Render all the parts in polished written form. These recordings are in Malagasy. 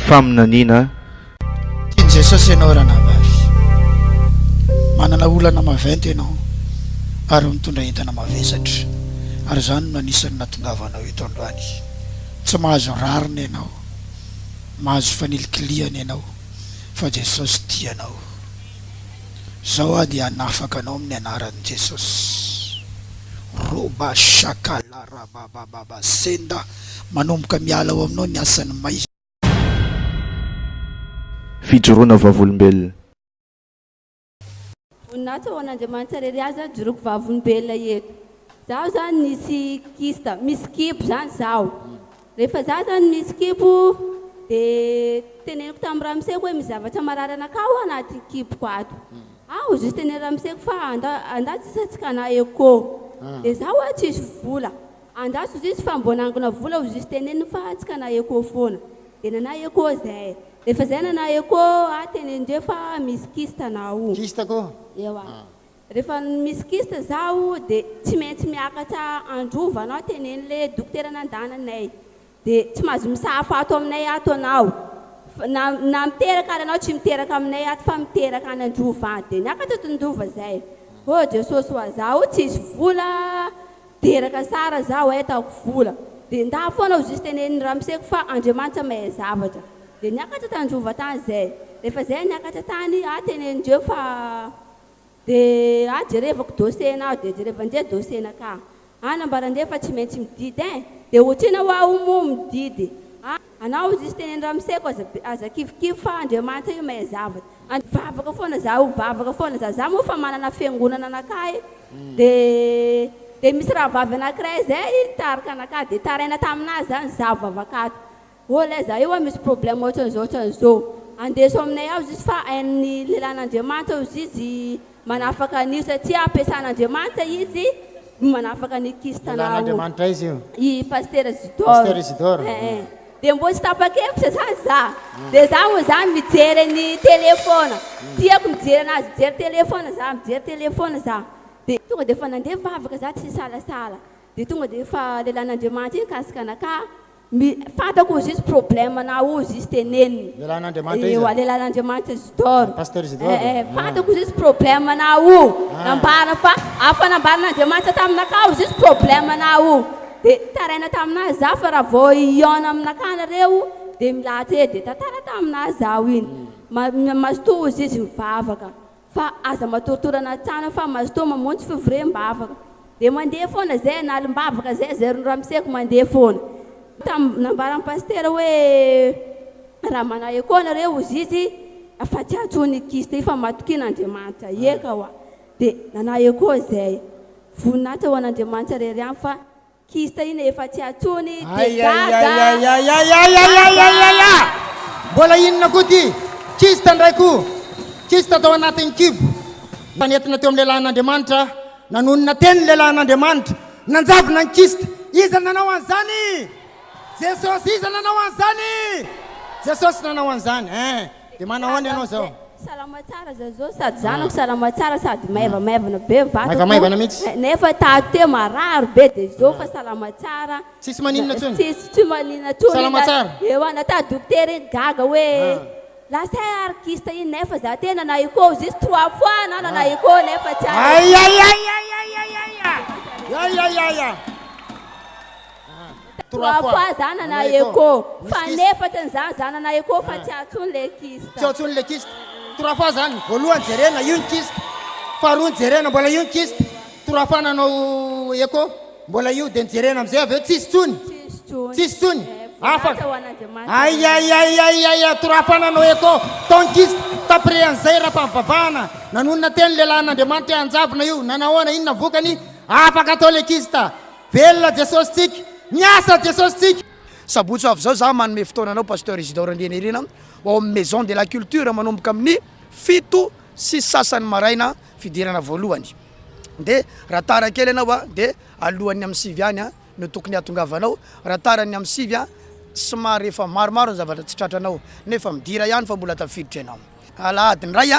faminaniana tiany Jesosy ianao ranavavy, manana olana maventy ianao ary mitondra entana mavesatra, ary zany no anisany natongavanao eto androany. Tsy mahazo rariny ianao, mahazo fanilikiliana ianao, fa Jesosy tianao. Zao dia hanafaka anao amin'ny anaran'i Jesosy. Roba shakalarabababa senda, manomboka miala ao aminao ny asany maiza. Fijoroana vavolombelona. Voninahitra ho an'Andriamanitra rery aza joroako vavolombelona eto. Zaho zany nisy kista, misy kipo zany zaho. Rehefa zaho zany misy kipo dia teneniko tamin'ny ramoseko hoe misy zavatra marary anakao anaty kipoko ato. Aho izy teneny ramoseko fa andatsisitsika na eko. Dia zaho hoe tsisy vola. Andaso izy fa mbonangona vola izy teneny fa tsika na eko foana. Dia nana eko zay. Rehefa zay nana eko tenendreo fa misy kista nao. Kista ko? Ewa. Rehefa misy kista zaho dia tsy maintsy miakatra androva anao teneny le dokotera nandananay. Dia tsy mahazo misafa ato aminay ato anao. Na miteraka ary anao tsy miteraka aminay ato fa miteraka any androva. Dia niakatra tondrova zay. Oh Jesosy ho zaho tsisy vola, teraka sara zaho etako vola. Dia nda foana izy teneny ramoseko fa Andriamanitra mahay zavatra. Dia niakatra tandrova tany zay. Rehefa zay niakatra tany tenendreo fa dia jerevako dosena dia jerevandre dosena ka. Nambarandre fa tsy maintsy mididy dia ohatrina ho aho mididy. Anao izy teneny ramoseko aza kifokifo fa Andriamanitra io mahay zavatra. Vavaka foana zaho, vavaka foana zaho moa fa manana fiangonana anakay. Dia misy raha vavy anankiray zay tarika anakay dia taraina taminazy zany zaho vavakato. Olay zaho io misy problème ohatran'izao. Andeso aminay ao izy fa hain'ny lelan'Andriamanitra izy manafaka an'io satria ampiasan'Andriamanitra izy manafaka ny kista nao. Lelan'Andriamanitra izy io? I Pasteur Isidore. Pasteur Isidore. Dia mbo tsy tapa-kevitra zany zaho. Dia zaho moa zany mijery ny telefona. Tiako mijery anazy, mijery telefona zaho. Dia tonga dia efa nandeha vavaka zaho tsy salasala. Dia tonga dia efa lelan'Andriamanitra iny kasika anakay. Fantako izy problème nao izy teneny. Lelan'Andriamanitra izy? Lelan'Andriamanitra Isidore. Pasteur Isidore? Fantako izy problème nao. Nambara fa afa nambaran'Andriamanitra taminakao izy problème nao. Dia taraina taminazy zaho fa raha vao iona aminakay nareo dia milahatra dia tantara taminazy zaho iny. Mazotoa izy mivavaka fa aza matoritorana trano fa mazotoa mamonjy fivoriam-bavaka. Dia mandeha foana zay nalim-bavaka zay ramoseko mandeha foana. Nambaran'ny pasteur hoe raha mana eko nareo izy afa tsy atsony kista io fa matokin'Andriamanitra eka hoa. Dia nana eko zay voninahitra ho an'Andriamanitra rery any fa kista iny efa tsy atsony. Mbola inona koa ty? Kista ndraiky kista tao anatin'ny kibo. Fanentina teo amin'ny lelan'Andriamanitra, nanonona teny lelan'Andriamanitra, nanjavona ny kista. Iza nanao an'izany? Jesosy iza nanao an'izany? Jesosy nanao an'izany. Dia manao any ianao zao? Salama tsara zao sady zanako salama tsara sady maivamaivana be vatako. Maivamaivana mihitsy? Nefa tato te marary be dia zao fa salama tsara. Tsisy maninona tsony? Tsy maninona tsony. Salama tsara? Eo nata dokotera iny gaga hoe lasay arkista iny nefa za tena naiko izy 3 fois na naiko nefa tsy trois fois zana na eko fa nefa tanzany zana na eko fa tsy atsony le kista. Tsy atsony le kista. 3 fois zany. Voalohany jerena io ny kista. Faharoa jerena mbola io ny kista. 3 fois nanao eko mbola io dia jerena amizay avy eo tsisy tsony. Tsisy tsony. Afaka. 3 fois nanao eko ton kista tapre an'izay raha mivavahana nanonona teny lelan'Andriamanitra anjavona io nanahoana inona vokany afaka atao le kista. Velona Jesosy tsika. Miasa Jesosy tsika. Sabotsy avy zao za manome fotoananao Pasteur Isidore Andrianirina ao amin'ny Maison de la Culture manomboka amin'ny 7 sy sasany maraina fidirana voalohany. Dia raha tara kely ianao dia alohan'ny amin'ny 9 any no tokony hatongavanao. Raha tarany amin'ny 7 somary efa maromaro ny zavatra tsy tratranao nefa midira ihany fa mbola tafiditra ianao. Alahady ndray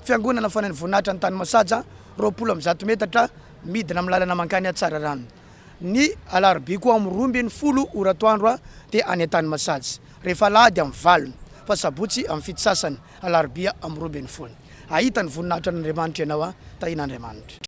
fiangonana fanany voninahitra ny tany masaja 20 metatra midina amin'ny lalana mankany Tsararano. Ny alarobia koa amin'ny 12 oratoandro dia any an-tany masaja. rehefa lahady amin'ny valony fa sabotsy amin'ny fito sasany alarobia amin'ny roa ambin'ny folo ahita ny voninahitran'Andriamanitra ianao a tahin'Andriamanitra